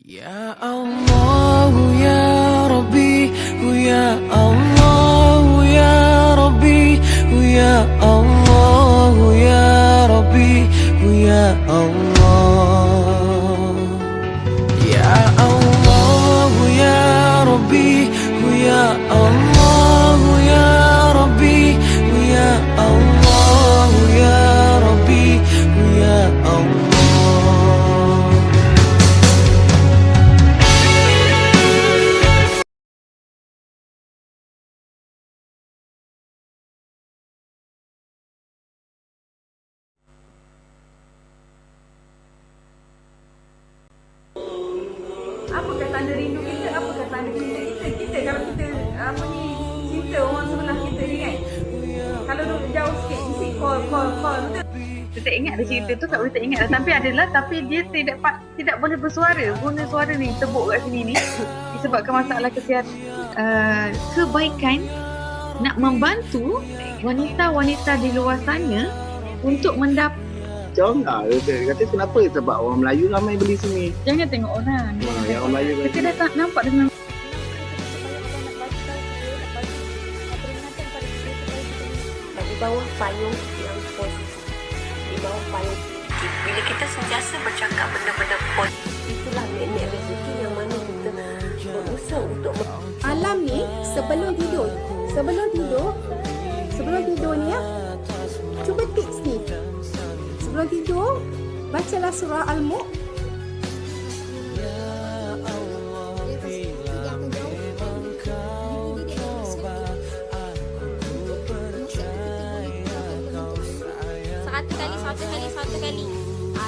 Ya Allah ya Rabbi, ya Allah ya Rabbi, ya Allah ya Rabbi, ya Allah. Ya Allah ya Rabbi, ya Allah ya Rabbi, ya Allah ya Rabbi, ya Allah. Apakah tanda rindu kita? Apakah tanda cinta kita? Kita kalau kita cinta orang sebelah kita ni kan. Kalau duduk jauh sikit, mesti call betul. Kita tak ingat dah cerita tu, tak boleh tak ingat dah. Tapi dia tidak boleh bersuara. Guna suara ni tebuk kat sini ni disebabkan masalah kesihatan. Kebaikan nak membantu wanita-wanita di luar sana untuk mendapat. Macam dia kata kenapa sebab orang Melayu ramai beli sini. Jangan tengok orang. Yang orang Melayu Kita dah tak nampak dengan di bawah payung yang positif, di bawah payung. Bila kita sentiasa bercakap benda-benda positif, itulah magnet rezeki yang mana kita berusaha untuk malam ni sebelum tidur ni ya, cuba tips ni. Sebelum tidur, bacalah surah Al-Mulk. Satu kali.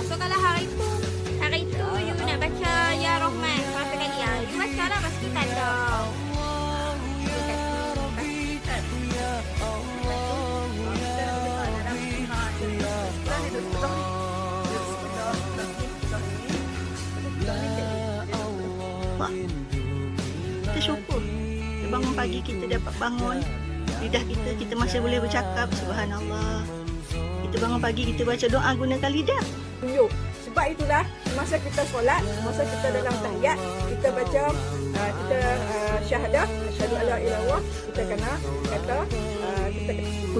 So kalau hari itu you nak baca Ya Rahman 100 kali. You baca lah pas kita dah. Kita syukur. Kita bangun pagi, kita dapat bangun. Lidah kita masih boleh bercakap. Subhanallah. Kita bangun pagi, kita baca doa gunakan lidah. Tunjuk. Sebab itulah masa kita solat, masa kita dalam tahiyat, kita baca kita syahadah, asyhadu alla ilaha illallah, kita kena kata kita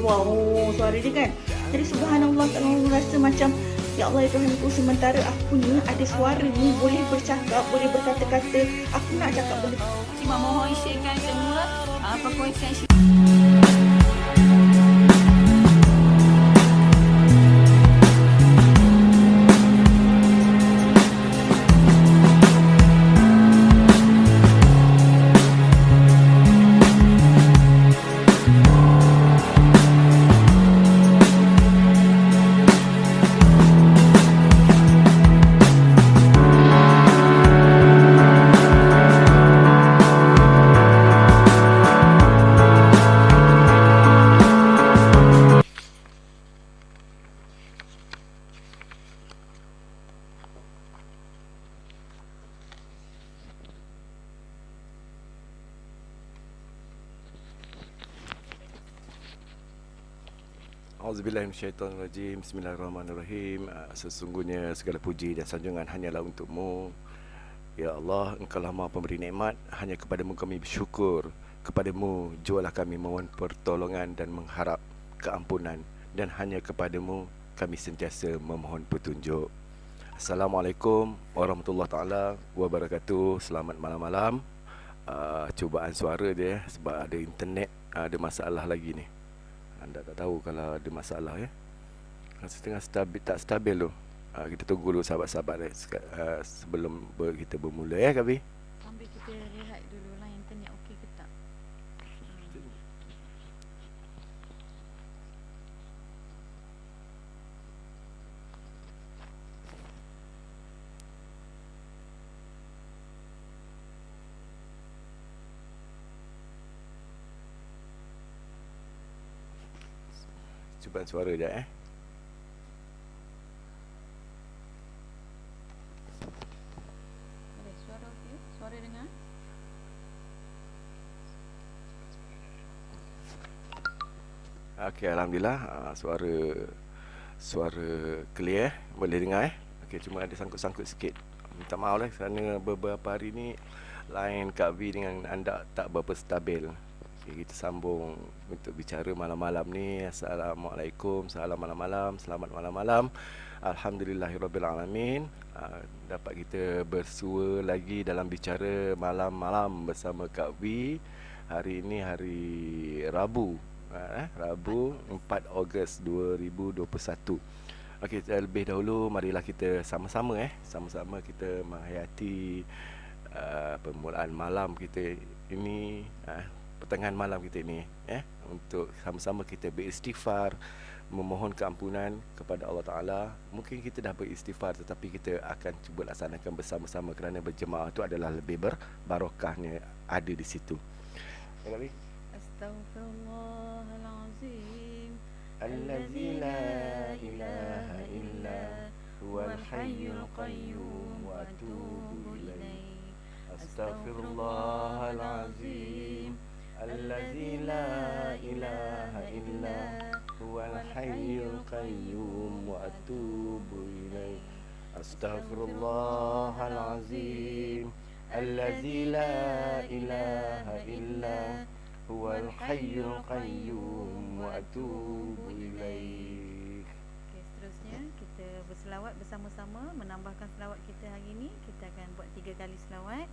Wow, suara dia kan. Jadi subhanallah, kalau orang rasa macam ya Allah ya Tuhanku, sementara aku ni ada suara ni, boleh bercakap, boleh berkata-kata, aku nak cakap benda. Cuma mohon sharekan semua perkongsian Auzubillahiminasyaitonirrajim. Bismillahirrahmanirrahim. Sesungguhnya segala puji dan sanjungan hanyalah untukmu, ya Allah. Engkaulah Maha Pemberi nikmat. Hanya kepadamu kami bersyukur. Kepadamu jualah kami mohon pertolongan dan mengharap keampunan, dan hanya kepadamu kami sentiasa memohon petunjuk. Assalamualaikum warahmatullahi taala wabarakatuh. Selamat malam-malam. Cubaan suara dia sebab ada internet ada masalah lagi ni. Anda tak tahu kalau ada masalah ya. Setengah stabil, tak stabil tu. Kita tunggu dulu sahabat-sahabat sebelum kita bermula ya Kabi. Sambil kita rehat dulu lah, internet okey ke tak. Cubaan suara je Suara okey? Suara dengar? Okey, alhamdulillah. Suara clear, boleh dengar Okey, cuma ada sangkut-sangkut sikit. minta maaf lah kerana beberapa hari ni line Kak V dengan anda tak berapa stabil. Okay, kita sambung untuk bicara malam-malam ni. Assalamualaikum, salam malam-malam, selamat malam-malam. Alhamdulillahirrabbilalamin. Dapat kita bersua lagi dalam bicara malam-malam bersama Kak V. Hari ini hari Rabu, Rabu 4 Ogos 2021. Okey, terlebih dahulu marilah kita sama-sama sama-sama kita menghayati permulaan malam kita ini, pertengahan malam kita ini, untuk sama-sama kita beristighfar, memohon keampunan kepada Allah Ta'ala. Mungkin kita dah beristighfar tetapi kita akan cuba laksanakan bersama-sama kerana berjemaah itu adalah lebih berbarokahnya ada di situ. Astaghfirullahalazim. Allazi la ilaha illa huwal hayyul qayyum wa atubu ilaih. Astaghfirullahalazim. Allazi la ilaha illa huwal hayyul qayyum wa atubu ilaih. Astaghfirullahalazim. Allazi la ilaha illa huwal hayyul qayyum wa atubu ilaih. Okey, seterusnya kita berselawat bersama-sama, menambahkan selawat kita hari ini. Kita akan buat 3 kali selawat.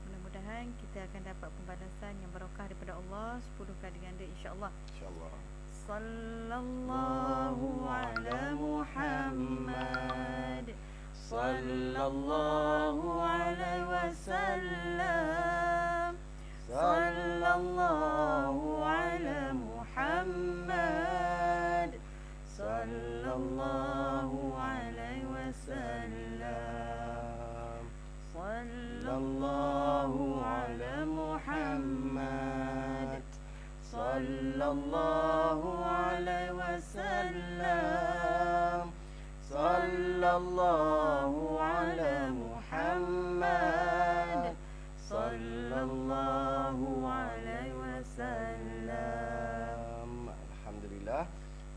Mudah-mudahan kita akan dapat pembalasan yang barokah daripada Allah 10 kali ganda insya-Allah. InsyaAllah. Sallallahu ala Muhammad. Sallallahu alaihi wasallam. Sallallahu ala Muhammad. Sallallahu alaihi wasallam. Sallallahu ala Muhammad. Sallallahu alaihi wasallam. Sallallahu ala Muhammad. Sallallahu alaihi wasallam. Alhamdulillah,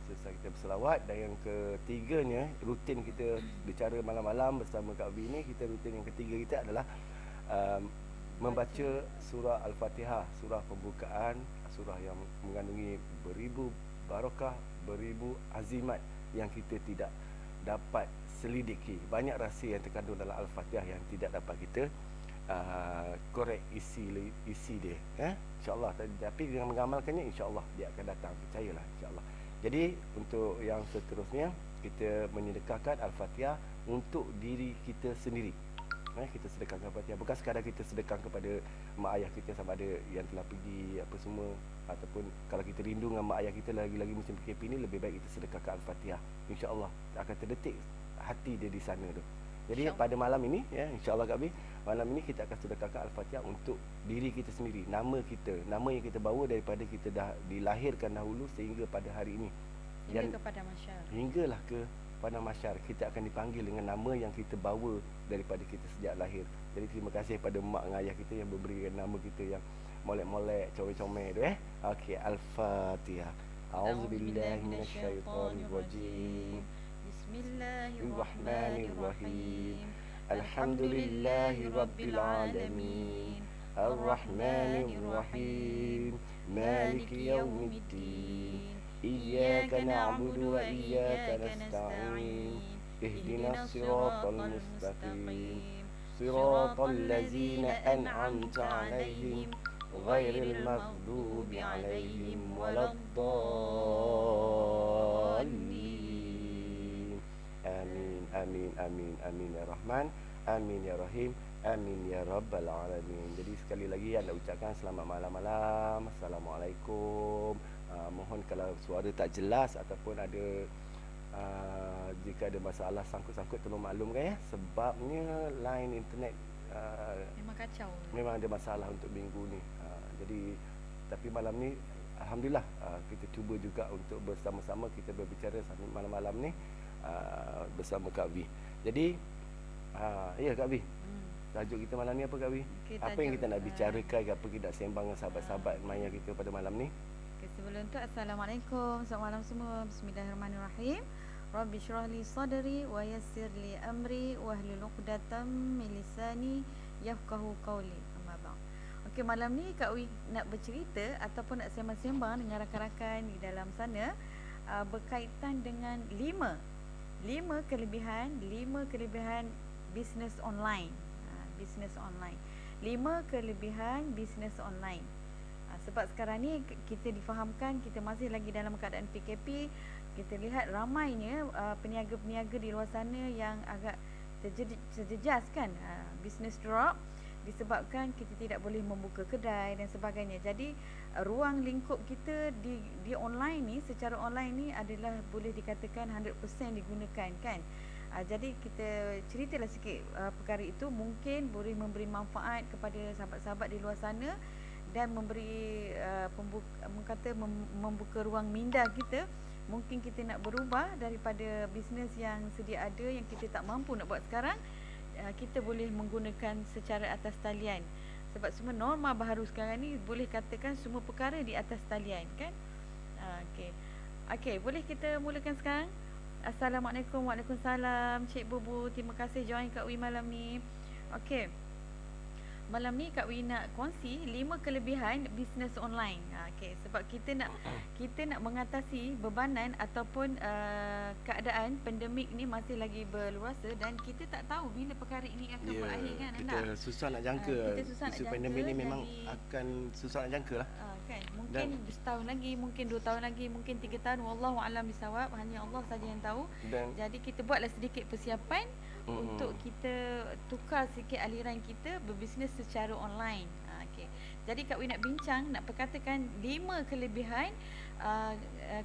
selesai kita berselawat. Dan yang ketiganya, rutin kita bicara malam-malam bersama Kak V ni, kita rutin yang ketiga kita adalah membaca surah Al-Fatihah, surah pembukaan, surah yang mengandungi beribu barokah, beribu azimat yang kita tidak dapat selidiki. Banyak rahsia yang terkandung dalam Al-Fatihah yang tidak dapat kita korek isi dia, insya-Allah. Tapi dengan mengamalkannya, insya-Allah dia akan datang, percayalah, insya-Allah. Jadi untuk yang seterusnya, kita menyedekahkan Al-Fatihah untuk diri kita sendiri. Kita sedekahkan Al-Fatihah, bukan sekadar kita sedekah kepada mak ayah kita sama ada yang telah pergi apa semua, ataupun kalau kita rindu dengan mak ayah kita lagi-lagi musim PKP ni, lebih baik kita sedekahkan Al-Fatihah. Insya-Allah akan terdetik hati dia di sana tu. Jadi pada malam ini, insya-Allah Kak B, malam ini kita akan sedekahkan Al-Fatihah untuk diri kita sendiri. Nama kita, nama yang kita bawa daripada kita dah dilahirkan dahulu sehingga pada hari ini. Hingga kepada masyar. Hinggalah ke pada masyar, kita akan dipanggil dengan nama yang kita bawa daripada kita sejak lahir. Jadi terima kasih pada mak dan ayah kita yang memberikan nama kita yang molek-molek, comel-comel tu. Okey, Al-Fatihah. A'udzubillahi minasyaitonirrajim. Bismillahirrahmanirrahim. Alhamdulillahi rabbil alamin. Ar-Rahmanir-Rahim. Maliki yaumiddin. Iyyaka na'budu wa iyyaka nasta'in. Ihdinas siratal mustaqim. Siratal ladzina an'amta 'alaihim ghairil maghdubi 'alaihim waladdallin. Amin, amin, amin, amin ya Rahman, amin ya Rahim, amin ya Rabbal Alamin. Jadi sekali lagi anda ucapkan selamat malam-malam. Assalamualaikum. Mohon kalau suara tak jelas ataupun ada jika ada masalah sangkut-sangkut, tolong maklumkan sebabnya line internet Memang kacau. memang ada masalah untuk minggu ni. Jadi tapi malam ni alhamdulillah kita cuba juga untuk bersama-sama kita berbicara malam-malam ni bersama Kak V. Jadi ya Kak V. Tajuk kita malam ni apa Kak V? Okay, Apa yang kita nak bicarakan, apa kita nak sembang dengan sahabat-sahabat maya kita pada malam ni? Okay, sebelum tu, Assalamualaikum, selamat malam semua. Bismillahirrahmanirrahim. Rabbi shrah li sadri wa yassir li amri wahlul 'uqdatam min lisani yafqahu qawli. Amma ba'd. Okey, malam ni Kak Wi nak bercerita ataupun nak sembang-sembang dengan rakan-rakan di dalam sana berkaitan dengan 5 kelebihan bisnes online. Bisnes online. 5 kelebihan bisnes online. Sebab sekarang ni kita difahamkan kita masih lagi dalam keadaan PKP. Kita lihat ramainya peniaga-peniaga di luar sana yang agak terjejas kan, business drop disebabkan kita tidak boleh membuka kedai dan sebagainya. Jadi ruang lingkup kita di online ni, secara online ni adalah boleh dikatakan 100% digunakan kan. Jadi kita ceritalah sikit perkara itu, mungkin boleh memberi manfaat kepada sahabat-sahabat di luar sana dan memberi membuka ruang minda kita. Mungkin kita nak berubah daripada bisnes yang sedia ada yang kita tak mampu nak buat sekarang, kita boleh menggunakan secara atas talian. Sebab semua norma baharu sekarang ni boleh katakan semua perkara di atas talian kan. Okey, boleh kita mulakan sekarang? Assalamualaikum. Waalaikumsalam Cik Bubu, terima kasih join Kak Wi malam ni. Okey, malam ni Kak Wi nak kongsi 5 kelebihan bisnes online. Okey, sebab kita nak mengatasi bebanan ataupun keadaan pandemik ni masih lagi berluasa dan kita tak tahu bila perkara ini akan berakhir kan. Kita susah nak jangka. Isu pandemik ni memang akan susah nak jangka lah. Kan, mungkin setahun lagi, mungkin 2 tahun lagi, mungkin 3 tahun, wallahu alam bisawab, hanya Allah saja yang tahu. Jadi kita buatlah sedikit persiapan untuk kita tukar sikit aliran kita berbisnes secara online. Jadi Kak Wi nak bincang, nak perkatakan 5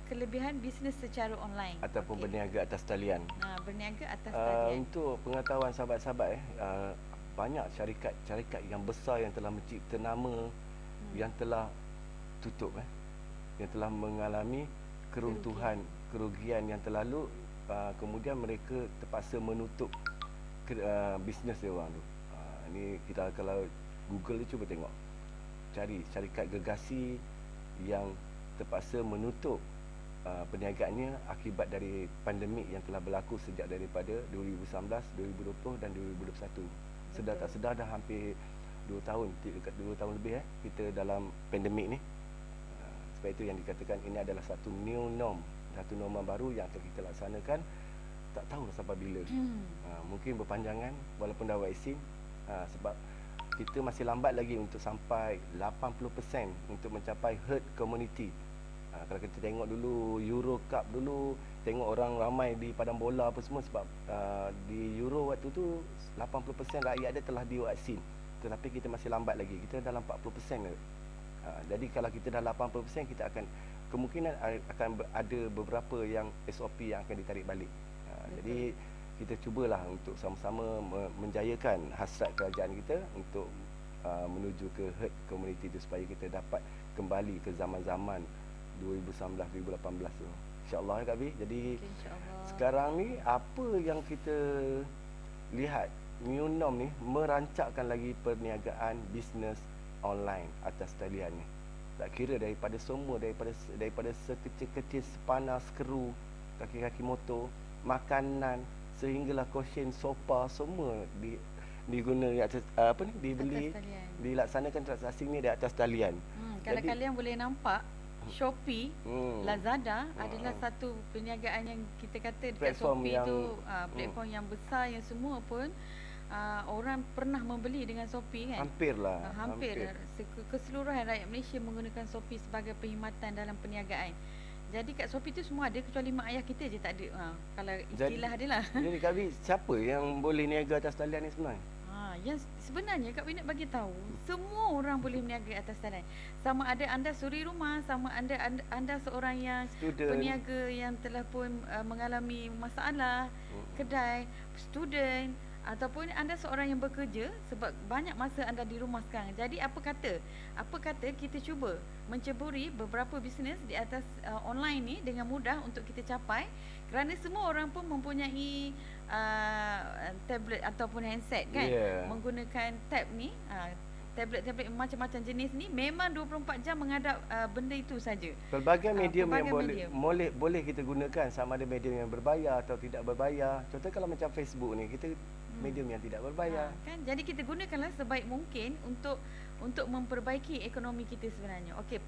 kelebihan bisnes secara online ataupun berniaga atas talian. Berniaga atas talian. Untuk pengetahuan sahabat-sahabat, banyak syarikat yang besar yang telah mencipta nama yang telah tutup, yang telah mengalami keruntuhan, kerugian yang terlalu, kemudian mereka terpaksa menutup bisnes dia orang tu. Ini kita kalau Google ni cuba tengok, cari syarikat gergasi yang terpaksa menutup perniagaannya akibat dari pandemik yang telah berlaku sejak daripada 2019, 2020 dan 2021. Sedar tak sedar dah hampir 2 tahun, dekat 2 tahun lebih kita dalam pandemik ni. Sebab itu yang dikatakan ini adalah satu new norm, satu norma baru yang akan kita laksanakan tak tahu sampai bila. Mungkin berpanjangan walaupun dah vaksin, sebab kita masih lambat lagi untuk sampai 80% untuk mencapai herd community. Kalau kita tengok dulu Euro Cup dulu, tengok orang ramai di padang bola apa semua, sebab di Euro waktu tu 80% rakyat dia telah divaksin, tetapi kita masih lambat lagi, kita dalam 40% je. Jadi kalau kita dah 80%, kita akan kemungkinan akan ada beberapa yang SOP yang akan ditarik balik. Jadi kita cubalah untuk sama-sama menjayakan hasrat kerajaan kita untuk menuju ke herd community itu, supaya kita dapat kembali ke zaman-zaman 2019-2018 tu. InsyaAllah Kak Bi. Jadi sekarang ni apa yang kita lihat, new norm ni merancakkan lagi perniagaan bisnes online atas talian ni. Tak kira daripada semua, daripada sekecil-kecil sepanas skru, kaki-kaki motor, makanan, sehinggalah kosen, sofa, semua diguna di atas dibeli, dilaksanakan transaksi ni di atas talian. Kalau kalian boleh nampak, Shopee, Lazada adalah satu perniagaan yang kita kata dekat platform Shopee tu platform yang besar, yang semua pun orang pernah membeli dengan Shopee kan. Hampir. Keseluruhan rakyat Malaysia menggunakan Shopee sebagai perkhidmatan dalam perniagaan. Jadi kat Shopee tu semua ada, kecuali mak ayah kita je tak ada. Kalau istilah dia lah. Jadi Kak Bi, siapa yang boleh niaga atas talian ni sebenarnya? Yang sebenarnya Kak Wi nak bagi tahu, semua orang boleh berniaga atas talian. Sama ada anda suri rumah, sama ada anda seorang yang peniaga yang telah pun mengalami masalah kedai, student, ataupun anda seorang yang bekerja sebab banyak masa anda di rumah sekarang. Jadi apa kata kita cuba menceburi beberapa bisnes di atas online ni dengan mudah untuk kita capai, kerana semua orang pun mempunyai tablet ataupun handset kan, menggunakan tab ni, tablet-tablet macam-macam jenis ni memang 24 jam menghadap benda itu saja. Pelbagai medium yang pelbagai boleh kita gunakan, sama ada medium yang berbayar atau tidak berbayar. Contoh kalau macam Facebook ni, kita medium yang tidak berbayar. Kan, jadi kita gunakanlah sebaik mungkin untuk memperbaiki ekonomi kita sebenarnya. Okey,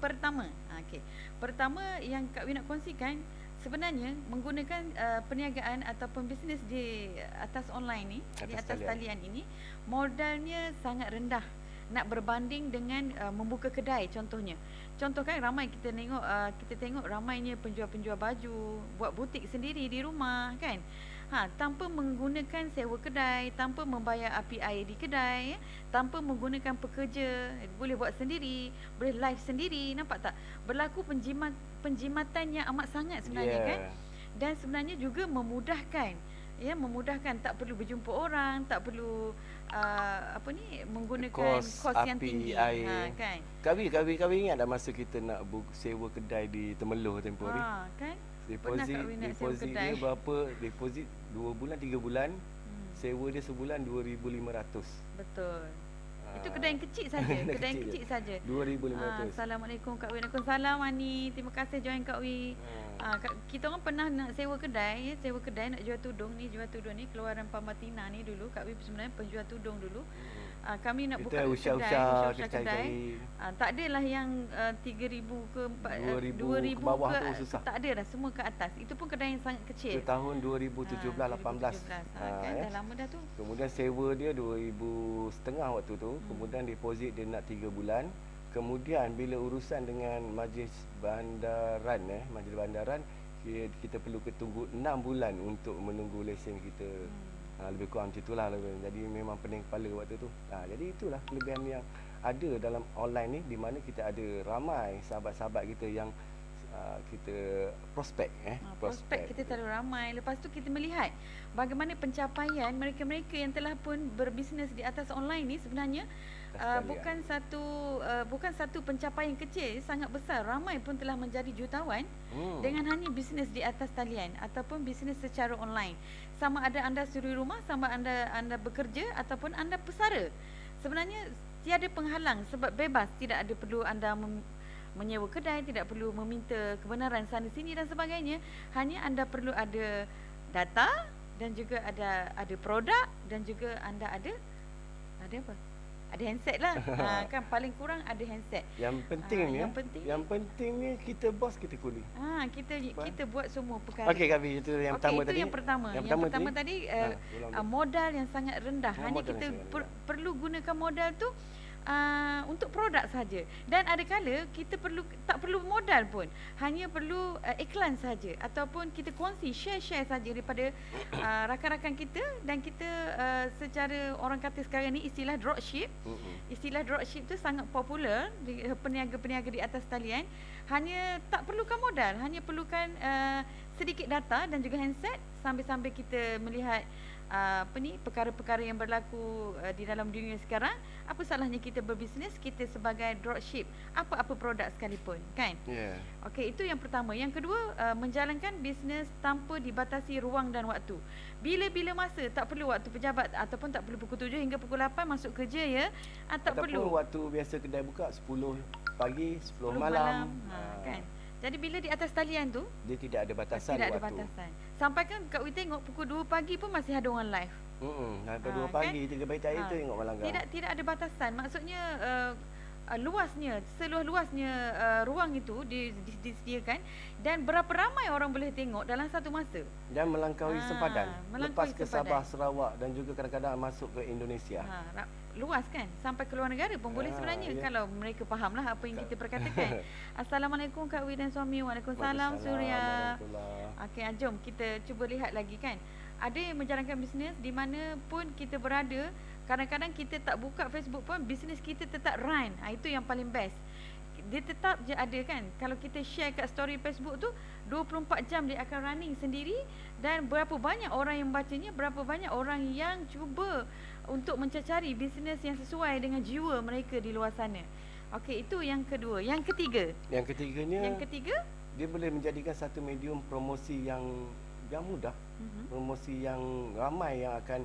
pertama yang Kak Wi nak kongsikan, sebenarnya menggunakan perniagaan ataupun bisnes di atas online ni, di atas talian ini, modalnya sangat rendah nak berbanding dengan membuka kedai contohnya. Contoh kan ramai kita tengok ramainya penjual-penjual baju buat butik sendiri di rumah kan. Tanpa menggunakan sewa kedai, tanpa membayar API di kedai, tanpa menggunakan pekerja, boleh buat sendiri, boleh live sendiri, nampak tak? Berlaku penjimatan yang amat sangat sebenarnya kan. Dan sebenarnya juga memudahkan, tak perlu berjumpa orang, tak perlu menggunakan kos yang tinggi. Kan. Kami ingat dah masa kita nak sewa kedai di Temeloh tempoh hari. Kan? Deposit dia berapa? Deposit 2 bulan 3 bulan. Sewa dia sebulan 2,500. Betul. Itu kedai yang kecil saja, kedai yang kecil saja. 2,500. Assalamualaikum Kak Wi. Waalaikumsalam Ani. Terima kasih join Kak Wi. Kita orang pernah nak sewa kedai nak jual tudung ni keluaran Pamatina ni dulu. Kak Wi sebenarnya penjual tudung dulu. Kami nak buka usaha kedai. Tak adalah yang 3,000 ke 2,000 ke bawah tu susah. Tak ada dah, semua ke atas. Itu pun kedai yang sangat kecil. Itu tahun 2017-18. Kan dah lama dah tu. Kemudian sewa dia 2,500 waktu tu. Kemudian deposit dia nak 3 bulan. Kemudian bila urusan dengan majlis bandaran kita perlu tunggu 6 bulan untuk menunggu lesen kita. Lebih kurang macam itulah. Jadi memang pening kepala waktu tu. Jadi itulah kelebihan yang ada dalam online ni, di mana kita ada ramai sahabat-sahabat kita yang kita prospek kita terlalu ramai. Lepas tu kita melihat bagaimana pencapaian mereka-mereka yang telah pun berbisnes di atas online ni sebenarnya bukan satu pencapaian kecil, sangat besar. Ramai pun telah menjadi jutawan dengan hanya bisnes di atas talian ataupun bisnes secara online. Sama ada anda suri rumah, sama anda bekerja ataupun anda pesara. Sebenarnya tiada penghalang sebab bebas, tidak ada perlu anda menyewa kedai, tidak perlu meminta kebenaran sana sini dan sebagainya. Hanya anda perlu ada data dan juga ada produk dan juga anda ada apa? Ada handset lah. Kan paling kurang ada handset. Yang pentingnya kita bos, kita kuli. Kita buat semua perkara. Okey Kak Wi, itu yang pertama tadi. Yang pertama tadi modal yang sangat rendah. Hanya kita perlu gunakan modal tu untuk produk saja. Dan ada kala kita tak perlu modal pun, hanya perlu iklan saja ataupun kita kongsi share saja daripada rakan-rakan kita. Dan kita secara orang kata sekarang ni istilah dropship. Istilah dropship tu sangat popular di peniaga-peniaga di atas talian. Hanya tak perlukan modal, hanya perlukan sedikit data dan juga handset sambil-sambil kita melihat perkara-perkara yang berlaku di dalam dunia sekarang. Apa salahnya kita berbisnes, kita sebagai dropship apa-apa produk sekalipun, kan? Okey, itu yang pertama. Yang kedua, menjalankan bisnes tanpa dibatasi ruang dan waktu. Bila-bila masa, tak perlu waktu pejabat ataupun tak perlu pukul 7 hingga pukul 8 masuk kerja ya. Tak ataupun perlu waktu biasa kedai buka 10 pagi, 10 malam. Kan? Jadi bila di atas talian tu dia tidak ada batasan tidak waktu. ada batasan. Sampai kan Kak Wi tengok pukul 2 pagi pun masih ada orang live. Sampai 2 pagi, 3 pagi tak tengok malam. Tidak ada batasan. Maksudnya seluas-luasnya ruang itu disediakan dan berapa ramai orang boleh tengok dalam satu masa. Dan melangkaui sempadan. Lepas ke Sabah, Sarawak dan juga kadang-kadang masuk ke Indonesia. Luas kan, sampai ke luar negara pun boleh sebenarnya kalau mereka fahamlah apa yang kita perkatakan. Assalamualaikum Kak Wi dan suami. Waalaikumsalam Surya. Okey, jom kita cuba lihat lagi kan. Ada yang menjalankan bisnes di mana pun kita berada. Kadang-kadang kita tak buka Facebook pun bisnes kita tetap run. Itu yang paling best. Dia tetap je ada kan. Kalau kita share kat story Facebook tu 24 jam dia akan running sendiri. Dan berapa banyak orang yang bacanya, berapa banyak orang yang cuba untuk mencari bisnes yang sesuai dengan jiwa mereka di luar sana. Okey, itu yang kedua. Yang ketiga, dia boleh menjadikan satu medium promosi yang mudah. Promosi yang ramai yang akan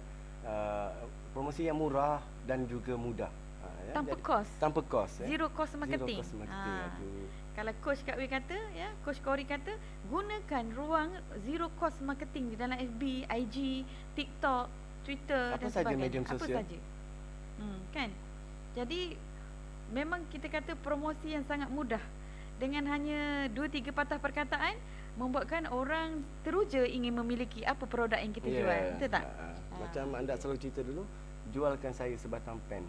promosi yang murah dan juga mudah. tanpa kos. Tanpa kos. Zero cost marketing. Zero cost marketing. Aduh. Kalau coach Kak Wi kata, ya, coach Kori kata, gunakan ruang zero cost marketing di dalam FB, IG, TikTok, Twitter Apa dan saja sebagainya. medium Apa sosial? saja. Kan? Jadi memang kita kata promosi yang sangat mudah. Dengan hanya 2-3 patah perkataan membuatkan orang teruja ingin memiliki apa produk yang kita jual. Betul tak? Macam anda selalu cerita dulu, jualkan saya sebatang pen.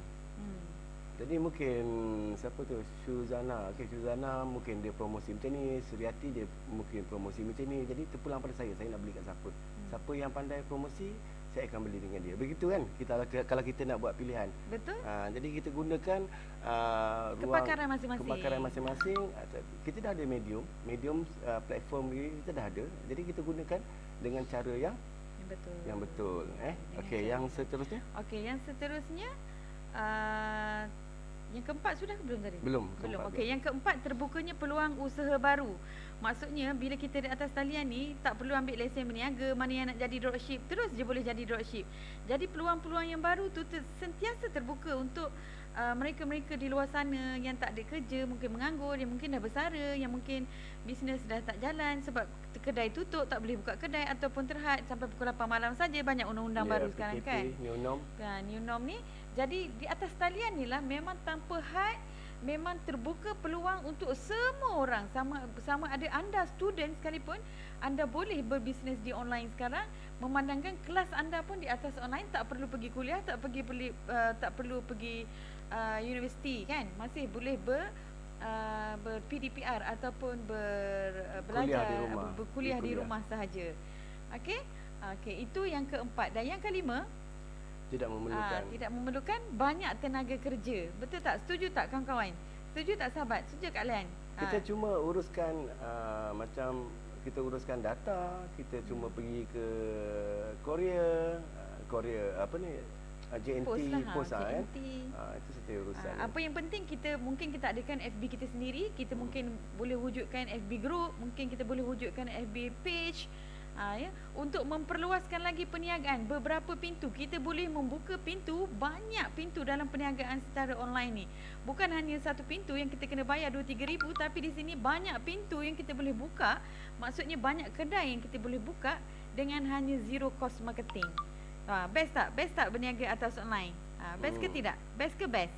Jadi mungkin siapa tu, Syuzana. Okey, Syuzana mungkin dia promosi macam ni, Suryati dia mungkin promosi macam ni. Jadi terpulang pada saya nak beli kat siapa. Siapa yang pandai promosi, saya akan beli dengan dia. Begitu kan? Kalau kita nak buat pilihan. Betul. Jadi kita gunakan kepakaran masing-masing. Kepakaran masing-masing. Kita dah ada medium platform kita dah ada. Jadi kita gunakan dengan cara yang betul. Yang betul. Okey, yang seterusnya? Okey, yang seterusnya yang keempat sudah ke belum tadi? Belum. Okey, yang keempat, terbukanya peluang usaha baru. Maksudnya bila kita di atas talian ni tak perlu ambil lesen berniaga, mana yang nak jadi dropship terus je boleh jadi dropship. Jadi peluang-peluang yang baru tu sentiasa terbuka untuk mereka-mereka di luar sana yang tak ada kerja, mungkin menganggur, yang mungkin dah bersara, yang mungkin bisnes dah tak jalan sebab kedai tutup, tak boleh buka kedai ataupun terhad sampai pukul 8 malam saja. Banyak undang-undang baru sekarang kan. New norm. New norm ni. Jadi di atas talian ni lah memang tanpa had, memang terbuka peluang untuk semua orang, sama ada anda student sekalipun, anda boleh berbisnes di online sekarang. Memandangkan kelas anda pun di atas online, tak perlu pergi kuliah, tak perlu pergi universiti kan, masih boleh ber-PDPR ataupun belajar berkuliah di rumah sahaja. Okey, itu yang keempat. Dan yang kelima, tidak memerlukan banyak tenaga kerja. Betul tak? Setuju tak kawan-kawan? Setuju tak sahabat? Setuju Kak Lan? Kita cuma uruskan macam kita uruskan data, kita cuma pergi ke Korea apa ni, JNT post kan. Itu setiap urusan. Apa yang penting mungkin kita adakan FB kita sendiri, kita mungkin boleh wujudkan FB group, mungkin kita boleh wujudkan FB page. Untuk memperluaskan lagi perniagaan, beberapa pintu kita boleh membuka banyak pintu dalam perniagaan secara online ni. Bukan hanya satu pintu yang kita kena bayar 2-3 ribu, tapi di sini banyak pintu yang kita boleh buka. Maksudnya banyak kedai yang kita boleh buka dengan hanya zero cost marketing. Best tak berniaga atas online? Best ke tidak? Best ke best?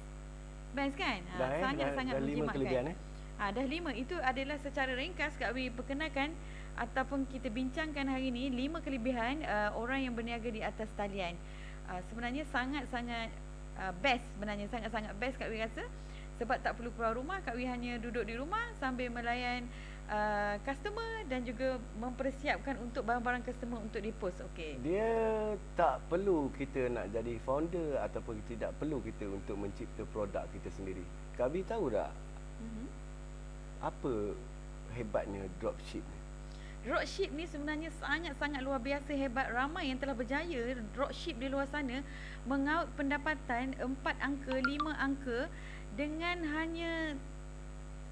Best kan? Sangat-sangat menjimatkan. Dah 5. Itu adalah secara ringkas Kak Wi perkenalkan ataupun kita bincangkan hari ini 5 kelebihan orang yang berniaga di atas talian. Sebenarnya sangat-sangat best, sebenarnya sangat-sangat best Kak Wi rasa, sebab tak perlu keluar rumah. Kak Wi hanya duduk di rumah sambil melayan customer dan juga mempersiapkan untuk barang-barang customer untuk dipost. Okey. Dia tak perlu kita nak jadi founder ataupun tidak perlu kita untuk mencipta produk kita sendiri. Kak Wi tahu tak? Apa hebatnya dropship ni? Dropship ni sebenarnya sangat-sangat luar biasa hebat. Ramai yang telah berjaya dropship di luar sana mengaut pendapatan 4 angka, 5 angka dengan hanya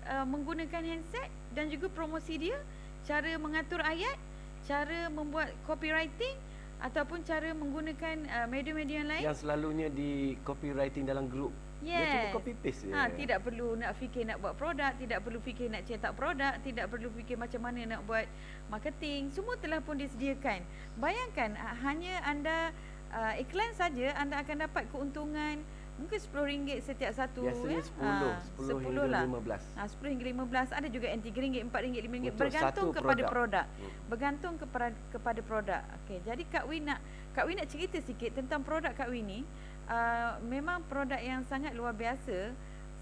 menggunakan handset dan juga promosi dia, cara mengatur ayat, cara membuat copywriting ataupun cara menggunakan media-media yang lain yang selalunya di copywriting dalam grup. Dia cuma copy paste je. Tidak perlu nak fikir nak buat produk, tidak perlu fikir nak cetak produk, tidak perlu fikir macam mana nak buat marketing. Semua telah pun disediakan. Bayangkan hanya anda iklan saja anda akan dapat keuntungan mungkin RM10 setiap satu. Biasanya 10 hingga lah. 15. 10 hingga 15. Ada juga yang RM3, RM4, RM5 untuk bergantung kepada produk. Bergantung kepada produk. Okey, jadi Kak Wi nak cerita sikit tentang produk Kak Wi ni. Memang produk yang sangat luar biasa.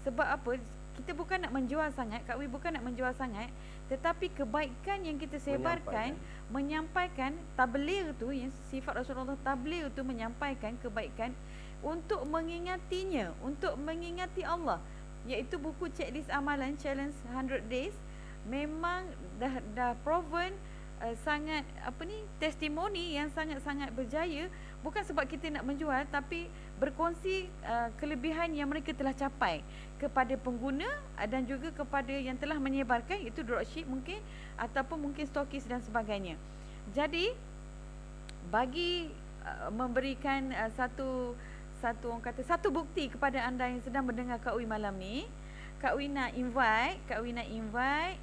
Sebab apa? Kita bukan nak menjual sangat, Kak Wi bukan nak menjual sangat, tetapi kebaikan yang kita sebarkan, menyampaikan tabligh tu, yang sifat Rasulullah tabligh tu, menyampaikan kebaikan untuk mengingatinya, untuk mengingati Allah, iaitu buku checklist amalan challenge 100 days. Memang dah proven sangat testimoni yang sangat-sangat berjaya. Bukan sebab kita nak menjual, tapi berkongsi kelebihan yang mereka telah capai kepada pengguna dan juga kepada yang telah menyebarkan, itu dropship mungkin ataupun mungkin stokis dan sebagainya. Jadi bagi memberikan satu satu orang kata satu bukti kepada anda yang sedang mendengar Kak Uwi malam ni. Kak Uwi nak invite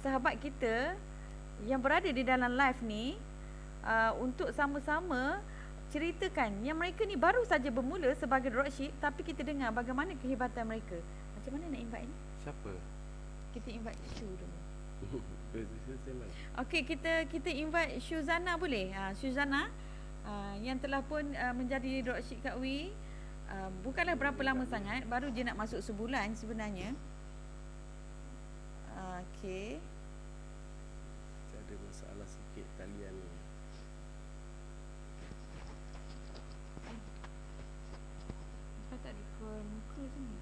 sahabat kita yang berada di dalam live ni untuk sama-sama ceritakan yang mereka ni baru saja bermula sebagai dropship, tapi kita dengar bagaimana kehebatan mereka. Macam mana nak invite ni? Siapa? Kita invite Shu dulu. Okey, kita invite Syuzana boleh? Syuzana yang telah pun menjadi dropship Kak Uwi bukanlah berapa lama sangat, baru je nak masuk sebulan sebenarnya. Okey. Ada masalah sikit talian ni. Tak record muka sini.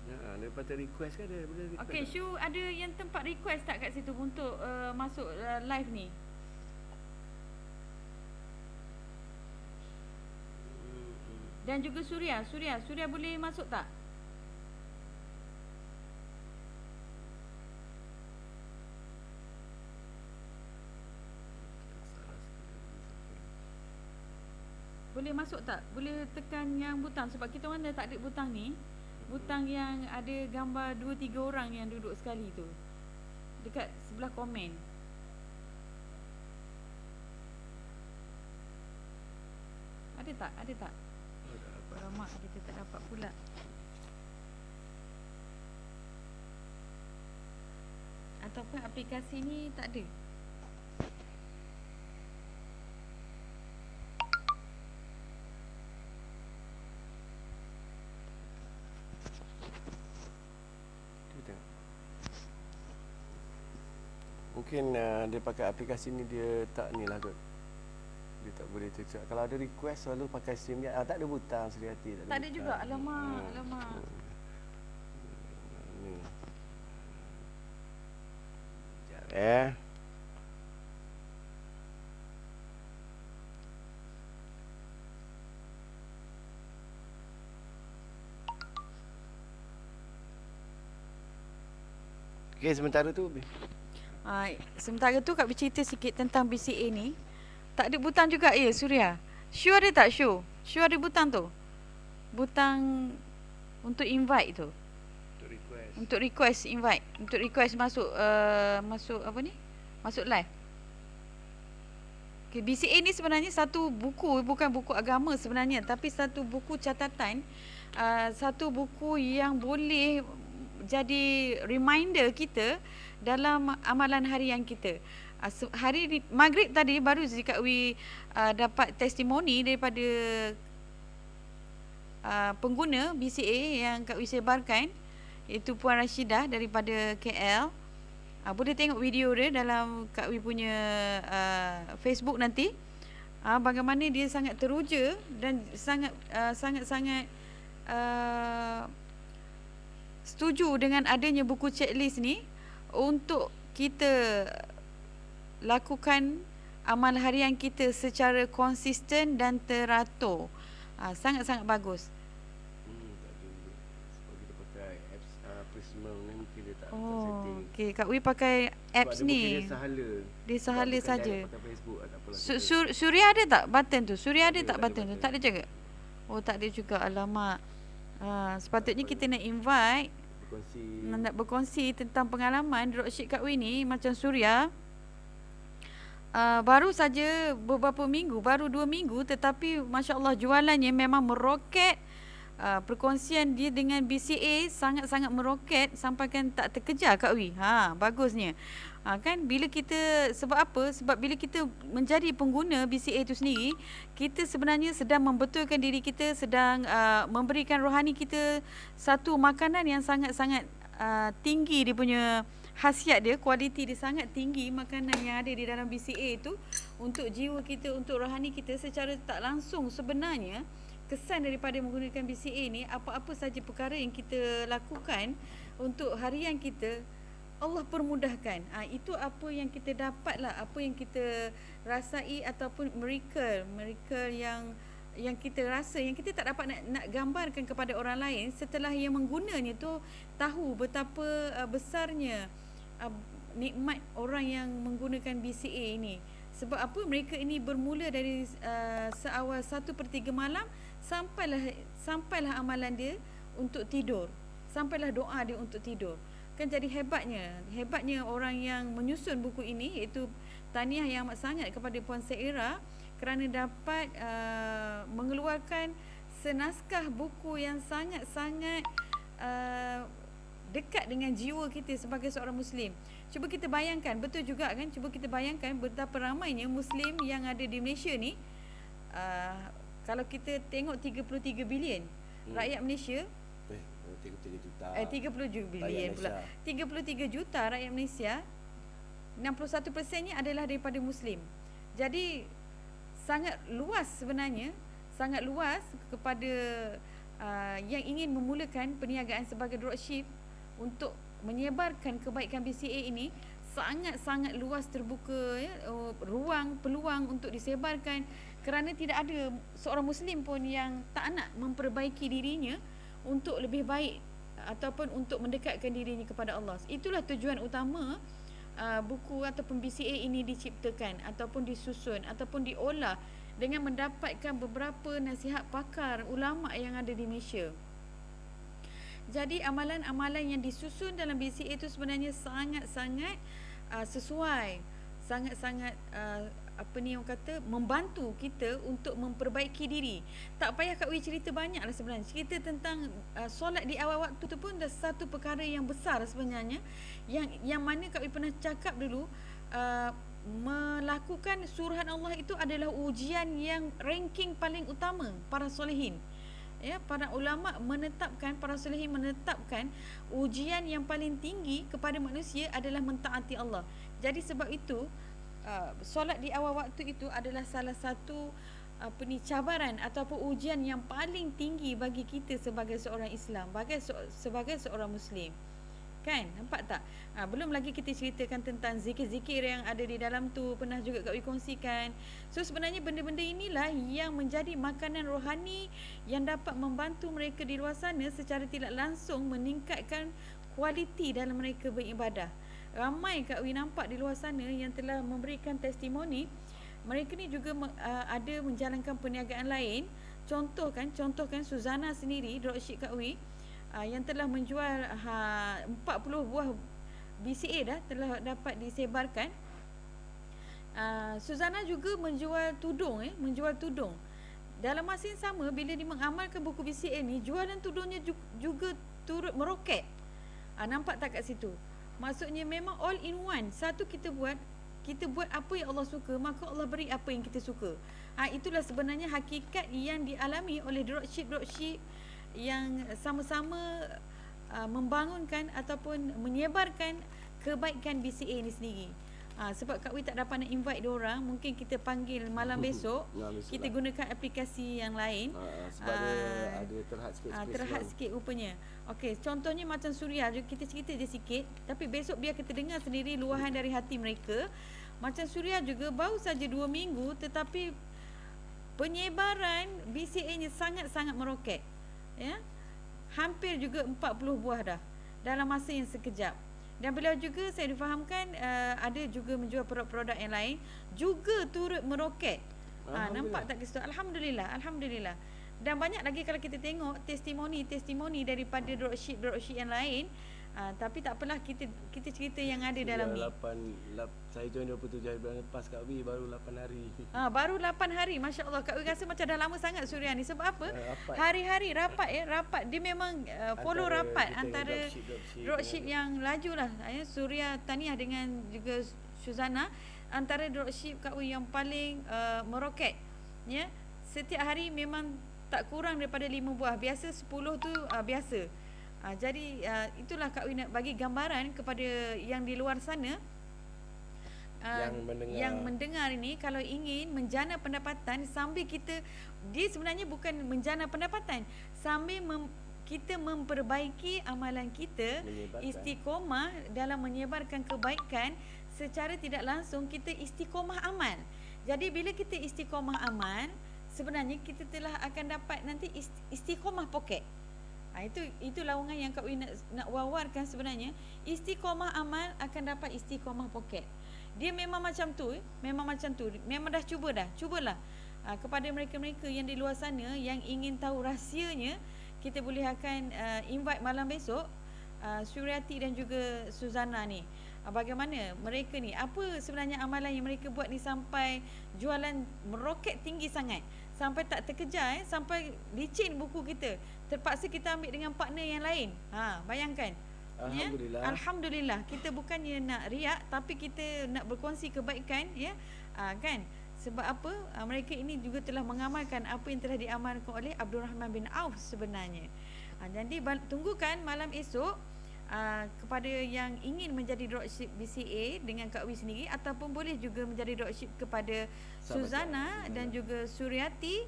Lepas tu request kan ada boleh request. Okey, Shu ada yang tempat request tak kat situ untuk masuk live ni? Dan juga Surya boleh masuk tak? Boleh masuk tak? Boleh tekan yang butang sebab kita orang dah tak ada butang ni. Butang yang ada gambar 2-3 orang yang duduk sekali tu. Dekat sebelah komen. Ada tak? Alamak, kita tak dapat pula. Ataupun aplikasi ni tak ada. Mungkin dia pakai aplikasi ni dia tak ni lah kot. Dia tak boleh tercak. Kalau ada request selalu pakai SIM dia. Tak ada butang Seri Hati. Tak ada juga. Alamak. Ni. Sekejap Okey, sementara tu Kak bercerita sikit tentang BCA ni. Tak ada butang juga Surya. Shu ada tak Shu? Shu ada butang tu? Butang untuk invite tu. Untuk request invite. Untuk request masuk apa ni? Masuk live. Okay, BCA ni sebenarnya satu buku, bukan buku agama sebenarnya, tapi satu buku catatan, satu buku yang boleh jadi reminder kita dalam amalan harian kita. Hari maghrib tadi baru Kak Uwi dapat testimoni daripada pengguna BCA yang Kak Uwi sebarkan, iaitu Puan Rashidah daripada KL. Boleh tengok video dia dalam Kak Uwi punya Facebook nanti. Bagaimana dia sangat teruja dan sangat setuju dengan adanya buku checklist ni untuk kita lakukan amal harian kita secara konsisten dan teratur. Sangat-sangat bagus. sebab kita pakai apps Prisma ni mungkin dia tak setting. Okey, Kak Uwi pakai apps ni. Dia sahala saja. Pakai Facebook tak apalah. Surya ada tak button tu? Surya ada tak button tu? Tak ada juga. Oh, tak ada juga. Alamak. Sepatutnya kita nak invite, nak berkongsi tentang pengalaman dropship Kak Uwi ni macam Surya. Baru saja beberapa minggu, baru 2 minggu, tetapi masya-Allah jualannya memang meroket. Perkongsian dia dengan BCA sangat-sangat meroket sampai kan tak terkejar Kak Uwi. Bagusnya. Kan bila kita, sebab apa? Sebab bila kita menjadi pengguna BCA itu sendiri, kita sebenarnya sedang membetulkan diri kita, sedang memberikan rohani kita satu makanan yang sangat-sangat tinggi dia punya khasiat dia, kualiti dia sangat tinggi. Makanan yang ada di dalam BCA itu untuk jiwa kita, untuk rohani kita, secara tak langsung sebenarnya kesan daripada menggunakan BCA ni, apa-apa saja perkara yang kita lakukan untuk harian kita, Allah permudahkan. Itu apa yang kita dapat lah, apa yang kita rasai, ataupun miracle yang kita rasa, yang kita tak dapat nak gambarkan kepada orang lain setelah yang menggunanya tu tahu betapa besarnya nikmat orang yang menggunakan BCA ini. Sebab apa? Mereka ini bermula dari seawal 1/3 malam sampailah amalan dia untuk tidur. Sampailah doa dia untuk tidur. Kan jadi hebatnya orang yang menyusun buku ini, iaitu tahniah yang amat sangat kepada Puan Saira kerana dapat mengeluarkan senaskah buku yang sangat-sangat dekat dengan jiwa kita sebagai seorang Muslim. Cuba kita bayangkan, betul juga kan, cuba kita bayangkan betapa ramainya Muslim yang ada di Malaysia ni. Kalau kita tengok 33 bilion rakyat Malaysia, 33 juta. 30 bilion pula. 33 juta rakyat Malaysia, 61%-nya adalah daripada Muslim. Jadi sangat luas sebenarnya, sangat luas kepada yang ingin memulakan perniagaan sebagai dropship untuk menyebarkan kebaikan BCA ini. Sangat-sangat luas terbuka ya, ruang, peluang untuk disebarkan, kerana tidak ada seorang Muslim pun yang tak nak memperbaiki dirinya untuk lebih baik ataupun untuk mendekatkan dirinya kepada Allah. Itulah tujuan utama buku ataupun BCA ini diciptakan ataupun disusun ataupun diolah dengan mendapatkan beberapa nasihat pakar ulama yang ada di Malaysia. Jadi amalan-amalan yang disusun dalam BCA itu sebenarnya sangat-sangat sesuai, sangat-sangat orang kata membantu kita untuk memperbaiki diri. Tak payah Kak Wi cerita banyak lah sebenarnya. Cerita tentang solat di awal waktu tu pun dah satu perkara yang besar sebenarnya, yang mana Kak Wi pernah cakap dulu, melakukan suruhan Allah itu adalah ujian yang ranking paling utama para solehin. Ya, para ulama menetapkan, para solehin menetapkan ujian yang paling tinggi kepada manusia adalah mentaati Allah. Jadi sebab itu solat di awal waktu itu adalah salah satu cabaran ataupun ujian yang paling tinggi bagi kita sebagai seorang Islam, sebagai seorang Muslim. Kan? Nampak tak? Belum lagi kita ceritakan tentang zikir-zikir yang ada di dalam tu, pernah juga Kak Wi kongsikan. So sebenarnya benda-benda inilah yang menjadi makanan rohani yang dapat membantu mereka di luar sana secara tidak langsung meningkatkan kualiti dalam mereka beribadah. Ramai Kak Wi nampak di luar sana yang telah memberikan testimoni. Mereka ni juga ada menjalankan perniagaan lain. Contohkan Suzana sendiri, dropship Kak Wi, yang telah menjual 40 buah BCA dah telah dapat disebarkan. Suzana juga menjual tudung. Dalam masa yang sama, bila dia mengamalkan buku BCA ni, jualan tudungnya juga turut meroket. Nampak tak kat situ? Maksudnya memang all in one. Satu, kita buat apa yang Allah suka, maka Allah beri apa yang kita suka. Itulah sebenarnya hakikat yang dialami oleh dropship yang sama-sama membangunkan ataupun menyebarkan kebaikan BCA ni sendiri. Sebab Kak Wi tak dapat nak invite diorang, mungkin kita panggil malam besok. Kita gunakan aplikasi yang lain. Sebab ada terhad sikit rupanya. Okey, contohnya macam Suria, kita cerita je sikit, tapi besok biar kita dengar sendiri luahan dari hati mereka. Macam Suria juga baru saja 2 minggu, tetapi penyebaran BCA-nya sangat-sangat meroket. Ya, hampir juga 40 buah dah dalam masa yang sekejap. Dan beliau juga, saya difahamkan, ada juga menjual produk-produk yang lain juga turut meroket. Nampak tak ke situ? Alhamdulillah. Dan banyak lagi kalau kita tengok testimoni daripada dropship yang lain. Tapi tak apalah, kita cerita yang ada dalam ni. Saya join 27 hari bulan lepas Kak Wi, baru 8 hari. Baru 8 hari, Masya Allah. Kak Wi rasa macam dah lama sangat Suria ni. Sebab apa? Hari-hari rapat. Dia memang follow rapat antara dropship yang laju lah. Suria tahniah dengan juga Suzana, antara dropship Kak Wi yang paling meroket. Ya, setiap hari memang tak kurang daripada 5 buah. Biasa 10 tu biasa. Jadi itulah Kak Wi nak bagi gambaran kepada yang di luar sana, yang mendengar ini, kalau ingin menjana pendapatan sambil dia sebenarnya bukan menjana pendapatan, sambil kita memperbaiki amalan kita, istiqomah dalam menyebarkan kebaikan. Secara tidak langsung kita istiqomah amal. Jadi bila kita istiqomah amal, sebenarnya kita telah akan dapat nanti istiqomah poket. Itu lawangan yang Kak Wi nak wawarkan sebenarnya. Istiqomah amal akan dapat istiqomah poket. Dia memang macam tu, memang macam tu. Memang dah cubalah. Kepada mereka-mereka yang di luar sana yang ingin tahu rahsianya, kita boleh akan invite malam besok Suryati dan juga Suzana ni. Bagaimana mereka ni, apa sebenarnya amalan yang mereka buat ni sampai jualan meroket tinggi sangat, sampai tak terkejar sampai licin buku kita. Terpaksa kita ambil dengan partner yang lain. Bayangkan. Alhamdulillah. Ya? Alhamdulillah. Kita bukannya nak riak, tapi kita nak berkongsi kebaikan, ya. Kan? Sebab apa? Mereka ini juga telah mengamalkan apa yang telah diamalkan oleh Abdul Rahman bin Auf sebenarnya. Jadi tunggukan malam esok. Kepada yang ingin menjadi dropship BCA dengan Kak Wi sendiri, ataupun boleh juga menjadi dropship kepada Suzana dan juga Suryati,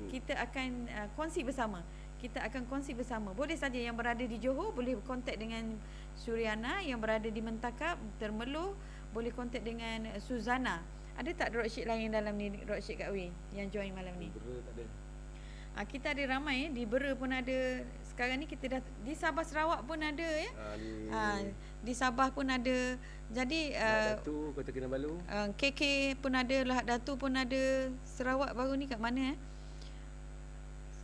kita akan kongsi bersama. Boleh saja yang berada di Johor boleh kontak dengan Suryana, yang berada di Mentakap, Termeloh boleh kontak dengan Suzana. Ada tak dropship lain dalam ni, dropship Kak Wi yang join malam ni? Bera tak ada. Kita ada ramai, di Bera pun ada. Sekarang ni kita dah di Sabah Sarawak pun ada, ya. Di Sabah pun ada. Jadi Lahad Datu, Kota Kinabalu, KK pun ada, Lahad Datu pun ada. Sarawak baru ni kat mana?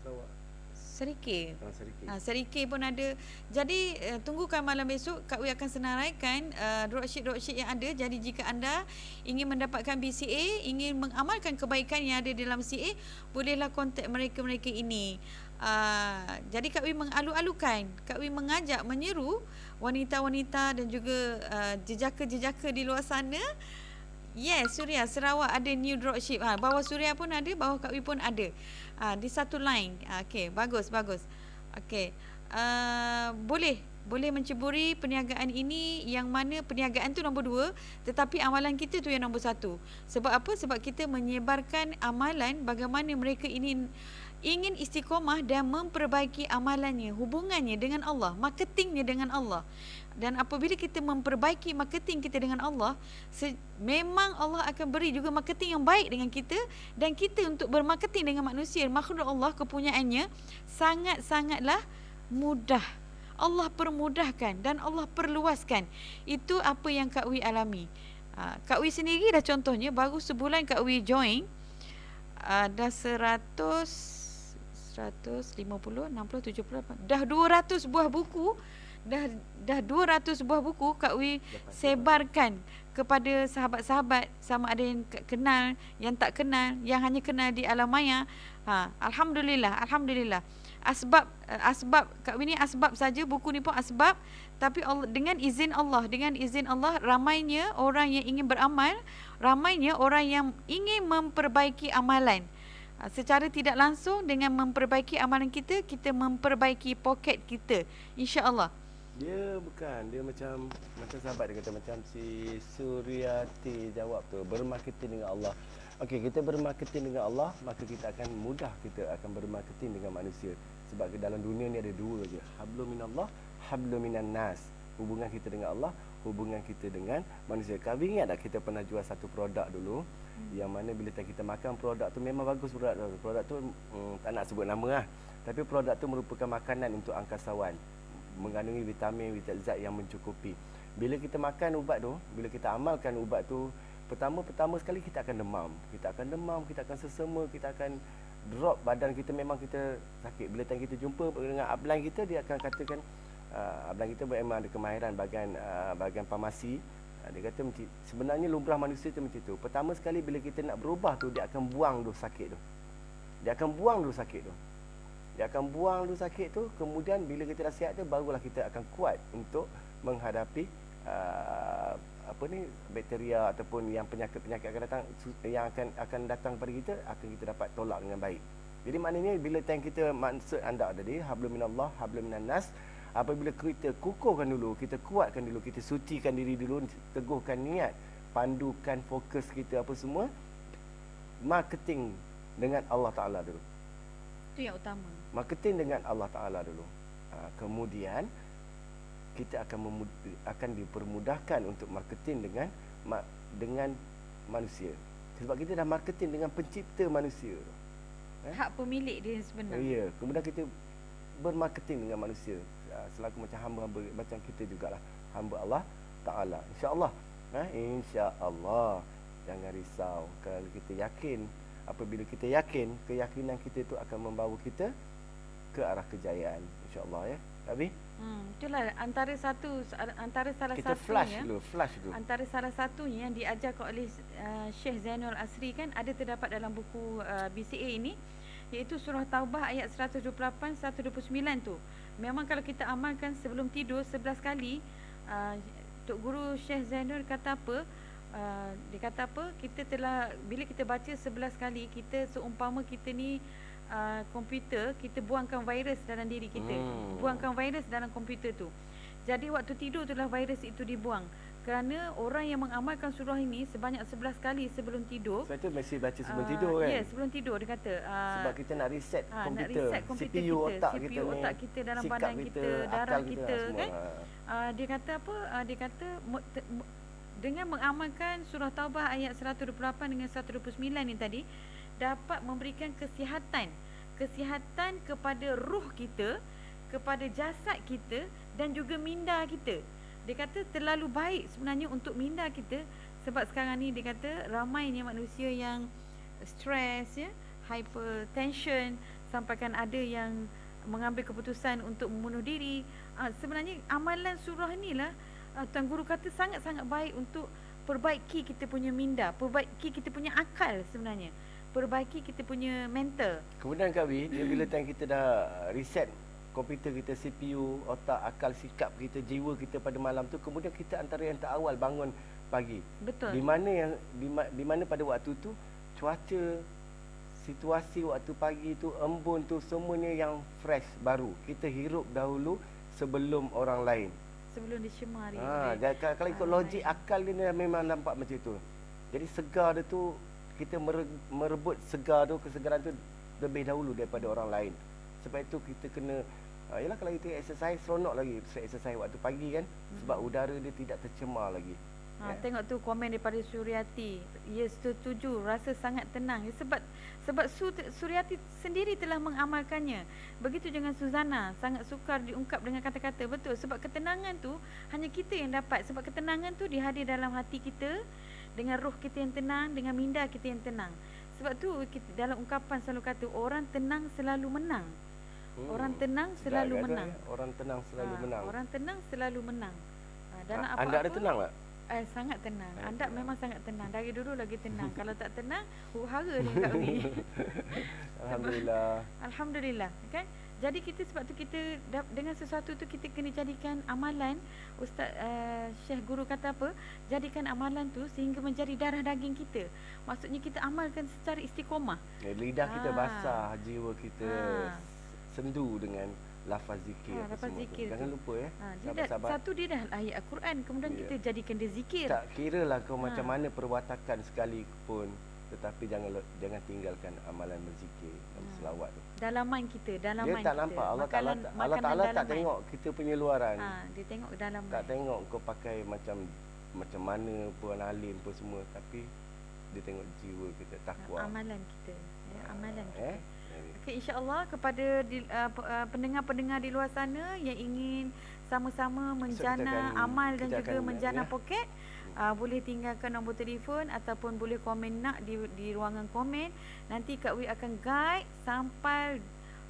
Sarawak. Serikir. Serikir. Serikir pun ada. Jadi tunggukan malam besok, Kak Wi akan senaraikan dropship yang ada. Jadi jika anda ingin mendapatkan BCA, ingin mengamalkan kebaikan yang ada dalam CA, bolehlah kontak mereka-mereka ini. Jadi Kak Wi mengalu-alukan, Kak Wi mengajak, menyeru wanita-wanita dan juga jejaka-jejaka di luar sana. Yes, Suria, Sarawak ada new dropship. Bawah Suria pun ada, bawah Kak Wi pun ada. Di satu line. Okey, bagus. Okey. Boleh menceburi perniagaan ini, yang mana perniagaan tu nombor 2, tetapi amalan kita tu yang nombor 1. Sebab apa? Sebab kita menyebarkan amalan bagaimana mereka ini ingin istiqomah dan memperbaiki amalannya, hubungannya dengan Allah, marketingnya dengan Allah. Dan apabila kita memperbaiki marketing kita dengan Allah, memang Allah akan beri juga marketing yang baik dengan kita. Dan kita untuk bermarketing dengan manusia, makhluk Allah, kepunyaannya sangat-sangatlah mudah. Allah permudahkan dan Allah perluaskan. Itu apa yang Kak Wi alami. Kak Wi sendiri dah contohnya, baru sebulan Kak Wi join, dah 150, 60, 70, dah 200 buah buku. Dah 200 buah buku Kak Wi sebarkan kepada sahabat-sahabat, sama ada yang kenal, yang tak kenal, yang hanya kenal di alam maya. Alhamdulillah. Asbab Kak Wi ni asbab saja, buku ni pun asbab, tapi Allah, dengan izin Allah, ramainya orang yang ingin beramal, ramainya orang yang ingin memperbaiki amalan. Secara tidak langsung, dengan memperbaiki amalan kita memperbaiki poket kita, insya-Allah. Dia macam sahabat dia kata, macam si Suryati jawab tu, bermarketing dengan Allah. Okey, kita bermarketing dengan Allah, maka kita akan mudah, kita akan bermarketing dengan manusia. Sebab dalam dunia ni ada 2 je, hablum minallah, hablum minan nas. Hubungan kita dengan Allah, hubungan kita dengan manusia. Kau ingat tak kita pernah jual satu produk dulu, yang mana bila kita makan produk tu, memang bagus produk tu, tak nak sebut nama lah, tapi produk tu merupakan makanan untuk angkasawan, mengandungi vitamin zat yang mencukupi. Bila kita makan ubat tu, bila kita amalkan ubat tu, pertama sekali kita akan demam, kita akan sesema, kita akan drop badan kita, memang kita sakit. Bila kita jumpa dengan upline kita, dia akan katakan, upline kita memang ada kemahiran bahagian farmasi. Dia kata sebenarnya lumrah manusia tu macam tu. Pertama sekali bila kita nak berubah tu, dia akan buang dulu sakit tu. Kemudian bila kita dah sihat tu, barulah kita akan kuat untuk menghadapi bakteria ataupun yang penyakit-penyakit akan datang, yang akan datang kepada kita, akan kita dapat tolak dengan baik. Jadi maknanya bila time kita, maksud anda tadi, hablum minallah, hablum minan nas, apabila kita kukuhkan dulu, kita kuatkan dulu, kita sucikan diri dulu, teguhkan niat, pandukan fokus kita apa semua, marketing dengan Allah Ta'ala dulu. Itu yang utama. Marketing dengan Allah Ta'ala dulu. Kemudian kita akan dipermudahkan untuk marketing dengan manusia. Sebab kita dah marketing dengan pencipta manusia. Hak pemilik dia sebenarnya. Ya, kemudian kita bermarketing dengan manusia, selaku macam hamba-hamba macam kita jugalah, hamba Allah Ta'ala. InsyaAllah InsyaAllah. Jangan risau. Kalau kita yakin, apabila kita yakin, keyakinan kita itu akan membawa kita ke arah kejayaan. InsyaAllah ya. Abi? Itulah antara salah Kita satu flash ya. dulu, flash dulu. Antara salah satunya yang diajarkan oleh Syekh Zainul Asri kan, ada terdapat dalam buku BCA ini, iaitu surah Taubah ayat 128 129 tu. Memang kalau kita amalkan sebelum tidur 11 kali, Tok Guru Syekh Zainul kata apa? Dia kata apa? Kita telah, bila kita baca 11 kali, kita seumpama kita ni komputer, kita buangkan virus dalam diri kita. Buangkan virus dalam komputer tu. Jadi waktu tidur itulah virus itu dibuang. Kerana orang yang mengamalkan surah ini sebanyak 11 kali sebelum tidur. Sebab itu mesti baca sebelum tidur kan? Ya, sebelum tidur dia kata. Sebab kita nak reset komputer, nak reset komputer CPU kita, otak kita CPU ni, otak kita dalam sikap badan kita, darah kita semua. kan. Dia kata apa? Dia kata dengan mengamalkan surah Taubah ayat 128 dengan 129 ni tadi, dapat memberikan kesihatan kepada ruh kita, kepada jasad kita dan juga minda kita. Dia kata terlalu baik sebenarnya untuk minda kita, sebab sekarang ni dia kata ramainya manusia yang stres ya, hypertension, sampaikan ada yang mengambil keputusan untuk membunuh diri. Sebenarnya amalan surah ni lah Tuan Guru kata sangat-sangat baik untuk perbaiki kita punya minda, perbaiki kita punya akal sebenarnya, perbaiki kita punya mental. Kemudian Kak Wi, bila time kita dah reset komputer kita, CPU, otak, akal, sikap kita, jiwa kita pada malam tu, kemudian kita antara yang terawal bangun pagi. Betul. Di mana pada waktu tu cuaca, situasi waktu pagi tu, embun tu, semuanya yang fresh, baru. Kita hirup dahulu sebelum orang lain. Sebelum dicemari. Kalau ikut logik akal dia memang nampak macam tu. Jadi segar dia tu, kita merebut segar tu, kesegaran tu lebih dahulu daripada orang lain. Sebab itu kita kena, yalah kalau kita exercise, seronok lagi exercise waktu pagi kan. Sebab udara dia tidak tercemar lagi. Tengok tu komen daripada Suryati. Ya, setuju, rasa sangat tenang. Sebab Suryati sendiri telah mengamalkannya. Begitu dengan Suzana, sangat sukar diungkap dengan kata-kata. Betul, sebab ketenangan tu hanya kita yang dapat. Sebab ketenangan tu dihadir dalam hati kita, dengan roh kita yang tenang, dengan minda kita yang tenang. Sebab tu kita, dalam ungkapan selalu kata orang tenang selalu menang. Orang tenang selalu menang. Orang tenang selalu menang. Orang tenang selalu menang. Dalam anda ada tenang tak? Sangat tenang. Anda memang sangat tenang. Dari dulu lagi tenang. Kalau tak tenang, huru-hara ni Kak Wi. Alhamdulillah. Alhamdulillah, kan? Jadi kita, sebab tu kita dengan sesuatu tu kita kena jadikan amalan. Ustaz Syekh Guru kata apa? Jadikan amalan tu sehingga menjadi darah daging kita. Maksudnya kita amalkan secara istiqomah. Lidah kita basah, jiwa kita sendu dengan lafaz zikir. Lafaz zikir. Jangan lupa ya. Sahabat-sahabat. Satu dia dah ayat Al-Quran, kemudian kita jadikan dia zikir. Tak kira lah kau macam mana perwatakan sekalipun, tetapi jangan tinggalkan amalan berzikir dan selawat tu. Dalaman kita, dalaman dia tak kita. nampak. Allah Ta'ala tak tengok kita punya luaran. Dia tengok dalaman. Tak tengok kau pakai macam mana pun, alim pun semua, tapi dia tengok jiwa kita, takwa. Amalan kita. Amalan kita. Okay, insya-Allah kepada pendengar-pendengar di luar sana yang ingin sama-sama menjana amal dan juga menjana poket, boleh tinggalkan nombor telefon ataupun boleh komen nak di ruangan komen. Nanti Kak Wi akan guide sampai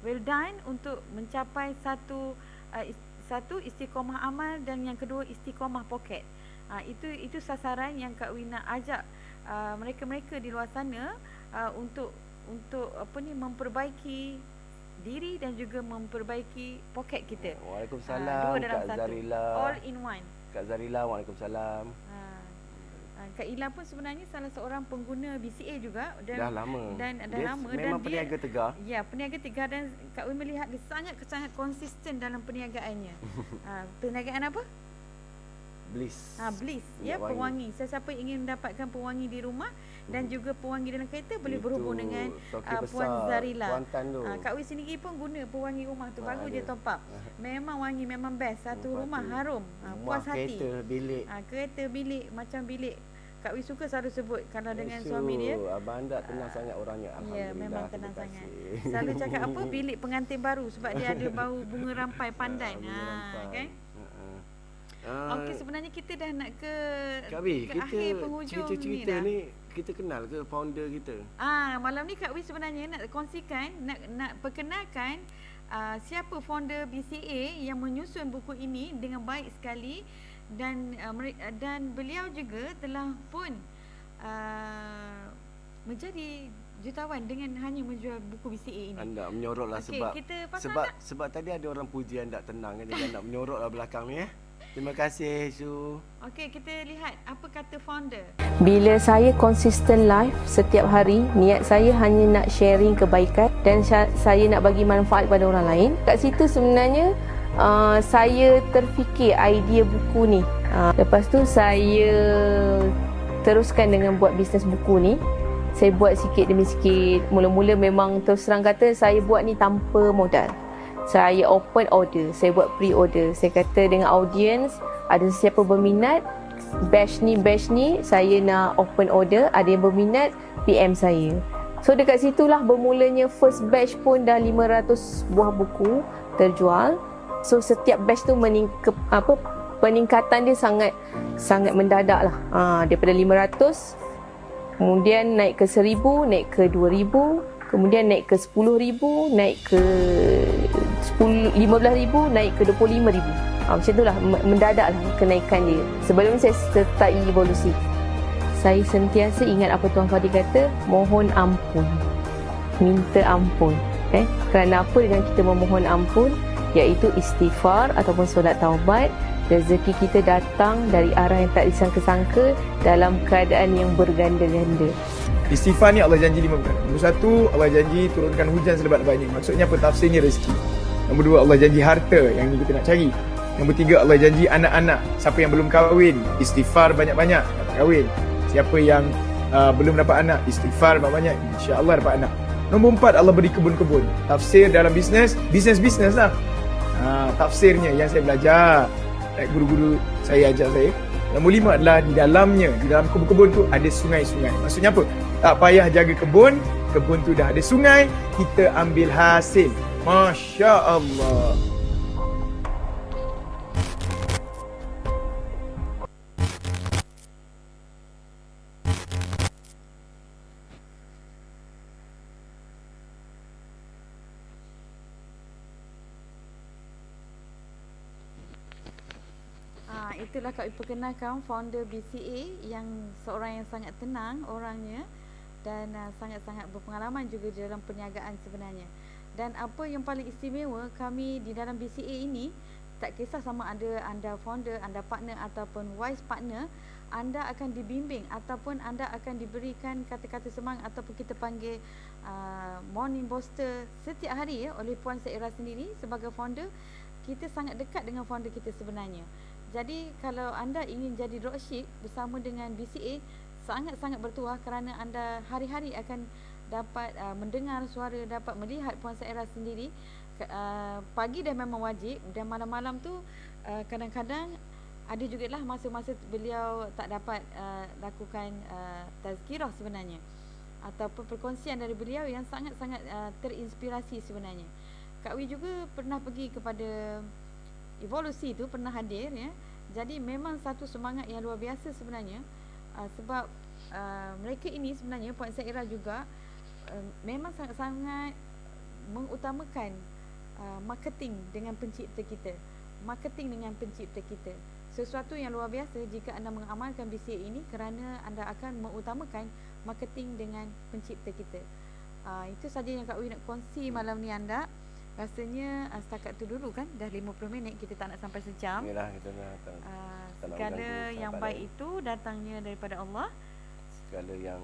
well done untuk mencapai satu istiqomah amal dan yang kedua istiqomah poket. Itu sasaran yang Kak Wi nak ajak mereka-mereka di luar sana untuk memperbaiki diri dan juga memperbaiki poket kita. Waalaikumsalam Kak Zarila. All in one. Kak Zarila, waalaikumsalam. Kak Ila pun sebenarnya salah seorang pengguna BCA juga dah lama. Dan memang peniaga tegar. Ya, peniaga tegar, dan Kak Wi melihat dia sangat konsisten dalam perniagaannya. Perniagaan apa? Bliss. Bliss ya, pewangi. Siapa yang ingin mendapatkan pewangi di rumah dan juga pewangi dalam kereta boleh berhubung dengan Puan Zarila. Kak Wi sendiri pun guna pewangi rumah tu, baru je top up. Memang wangi, memang best. Satu rumah harum, puas hati. Kereta, bilik. Kereta, bilik, macam bilik. Kak Wi suka selalu sebut kalau dengan suami dia. Abang anda tenang sangat orangnya. Alhamdulillah. Ya, memang tenang sangat. Selalu cakap apa? Bilik pengantin baru, sebab dia ada bau bunga rampai pandan. Kan? Okey, sebenarnya kita dah nak ke Kak Wi, ke akhir penghujung cerita-cerita dah. ni kita kenal ke founder kita? Malam ni Kak Wi sebenarnya nak kongsikan, nak perkenalkan siapa founder BCA yang menyusun buku ini dengan baik sekali, dan beliau juga telah pun menjadi jutawan dengan hanya menjual buku BCA ini. Anda menyorotlah Okey, sebab tadi ada orang puji anda tenang kan, jadi anda menyorotlah belakang ni Terima kasih Su. Okey, kita lihat apa kata founder. Bila saya konsisten live setiap hari, niat saya hanya nak sharing kebaikan dan saya nak bagi manfaat kepada orang lain. Kat situ sebenarnya saya terfikir idea buku ni. Lepas tu saya teruskan dengan buat bisnes buku ni. Saya buat sikit demi sikit. Mula-mula memang terus terang kata saya buat ni tanpa modal. Saya open order, saya buat pre-order. Saya kata dengan audience, ada siapa berminat, batch ni, saya nak open order. Ada yang berminat, PM saya. So dekat situlah bermulanya first batch pun dah 500 buah buku terjual. So setiap batch tu peningkatan dia sangat mendadak lah. Daripada 500, kemudian naik ke 1000, naik ke 2000, kemudian naik ke 10,000, naik ke 15,000, naik ke 25,000. Macam itulah, mendadak lah kenaikan dia. Sebelum saya start evolusi, saya sentiasa ingat apa Tuan Fadil kata, mohon ampun, minta ampun. Kerana apa dengan kita memohon ampun, iaitu istighfar ataupun solat taubat, rezeki kita datang dari arah yang tak disangka-sangka dalam keadaan yang berganda-ganda. Istighfar ni Allah janji 5 perkara. Nombor 1, Allah janji turunkan hujan selebat-lebatnya. Maksudnya apa? Tafsirnya rezeki. Nombor 2, Allah janji harta, yang ni kita nak cari. Nombor 3, Allah janji anak-anak. Siapa yang belum kahwin, istighfar banyak-banyak, dapat kahwin. Siapa yang belum dapat anak, istighfar banyak-banyak, insya-Allah dapat anak. Nombor 4, Allah beri kebun-kebun. Tafsir dalam bisnes lah. Tafsirnya yang saya belajar, guru-guru saya ajar saya. Nombor 5 adalah di dalam kebun-kebun tu ada sungai-sungai. Maksudnya apa? Tak payah jaga kebun tu dah ada sungai, kita ambil hasil. Masya Allah. Itulah Kak Wi perkenalkan founder BCA yang seorang yang sangat tenang orangnya dan sangat-sangat berpengalaman juga di dalam perniagaan sebenarnya. Dan apa yang paling istimewa kami di dalam BCA ini, tak kisah sama ada anda founder, anda partner ataupun wise partner, anda akan dibimbing ataupun anda akan diberikan kata-kata semangat ataupun kita panggil morning booster setiap hari oleh Puan Saira sendiri sebagai founder. Kita sangat dekat dengan founder kita sebenarnya. Jadi kalau anda ingin jadi dropship bersama dengan BCA, sangat-sangat bertuah kerana anda hari-hari akan dapat mendengar suara, dapat melihat Puan Saira sendiri. Pagi dah memang wajib, dan malam-malam tu kadang-kadang ada jugalah masa-masa beliau tak dapat lakukan tazkirah sebenarnya, ataupun perkongsian dari beliau yang sangat-sangat terinspirasi sebenarnya. Kak Wi juga pernah pergi kepada evolusi tu, pernah hadir ya. Jadi memang satu semangat yang luar biasa sebenarnya, sebab mereka ini sebenarnya Puan Saira juga memang sangat-sangat mengutamakan marketing dengan pencipta kita. Sesuatu yang luar biasa jika anda mengamalkan BCA ini, kerana anda akan mengutamakan marketing dengan pencipta kita. Itu saja yang Kak Wi nak kongsi malam ni anda. Rasanya setakat tu dulu kan, dah 50 minit, kita tak nak sampai sejam. Yalah, kita nak segala yang baik itu datangnya daripada Allah. Segala yang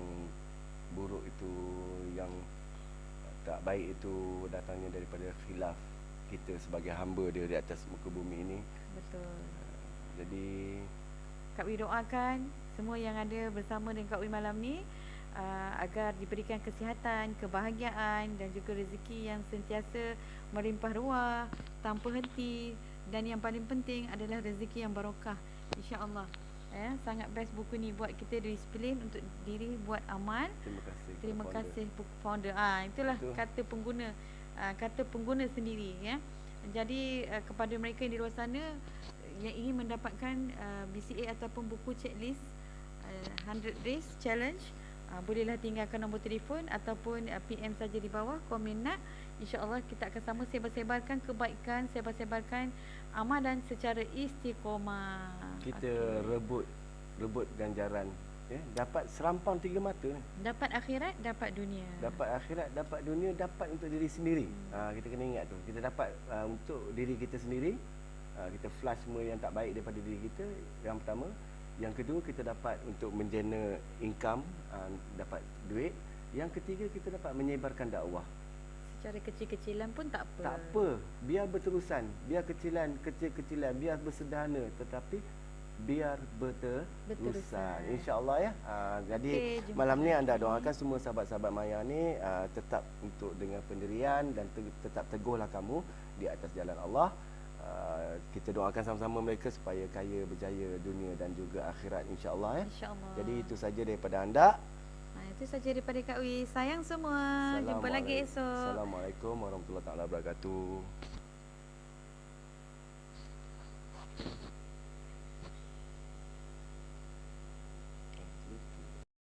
buruk itu, yang tak baik itu datangnya daripada khilaf kita sebagai hamba dia di atas muka bumi ini. Betul. Jadi Kak Wi doakan semua yang ada bersama dengan Kak Wi malam ni agar diberikan kesihatan, kebahagiaan dan juga rezeki yang sentiasa melimpah ruah tanpa henti, dan yang paling penting adalah rezeki yang barokah, insya-Allah. Sangat best buku ni buat kita disiplin untuk diri, buat amal. Terima kasih founder. Itulah kata pengguna sendiri ya. Jadi kepada mereka di luar sana yang ingin mendapatkan BCA ataupun buku checklist 100 days challenge, bolehlah tinggalkan nombor telefon ataupun PM saja di bawah, komen nak. InsyaAllah kita akan sama sebar-sebarkan kebaikan, sebar-sebarkan amalan secara istiqomah. Kita rebut ganjaran, ya, dapat serampang 3 mata ni. Dapat akhirat, dapat dunia. Dapat akhirat, dapat dunia, dapat untuk diri sendiri. Kita kena ingat tu. Kita dapat untuk diri kita sendiri. Kita flush semua yang tak baik daripada diri kita, yang pertama. Yang kedua, kita dapat untuk menjana income, dapat duit. Yang ketiga, kita dapat menyebarkan dakwah. Secara kecil-kecilan pun tak apa. Tak apa, biar berterusan, biar kecil-kecilan, biar bersederhana, tetapi biar berterusan. InsyaAllah ya. Jadi malam ni anda doakan semua sahabat-sahabat Maya ni tetap untuk dengan pendirian dan tetap teguhlah kamu di atas jalan Allah. Kita doakan sama-sama mereka supaya kaya, berjaya dunia dan juga akhirat, insyaAllah ya. InsyaAllah. Jadi itu saja daripada anda. Itu saja daripada Kak Wi. Sayang semua. Jumpa lagi esok. Assalamualaikum warahmatullahi wabarakatuh.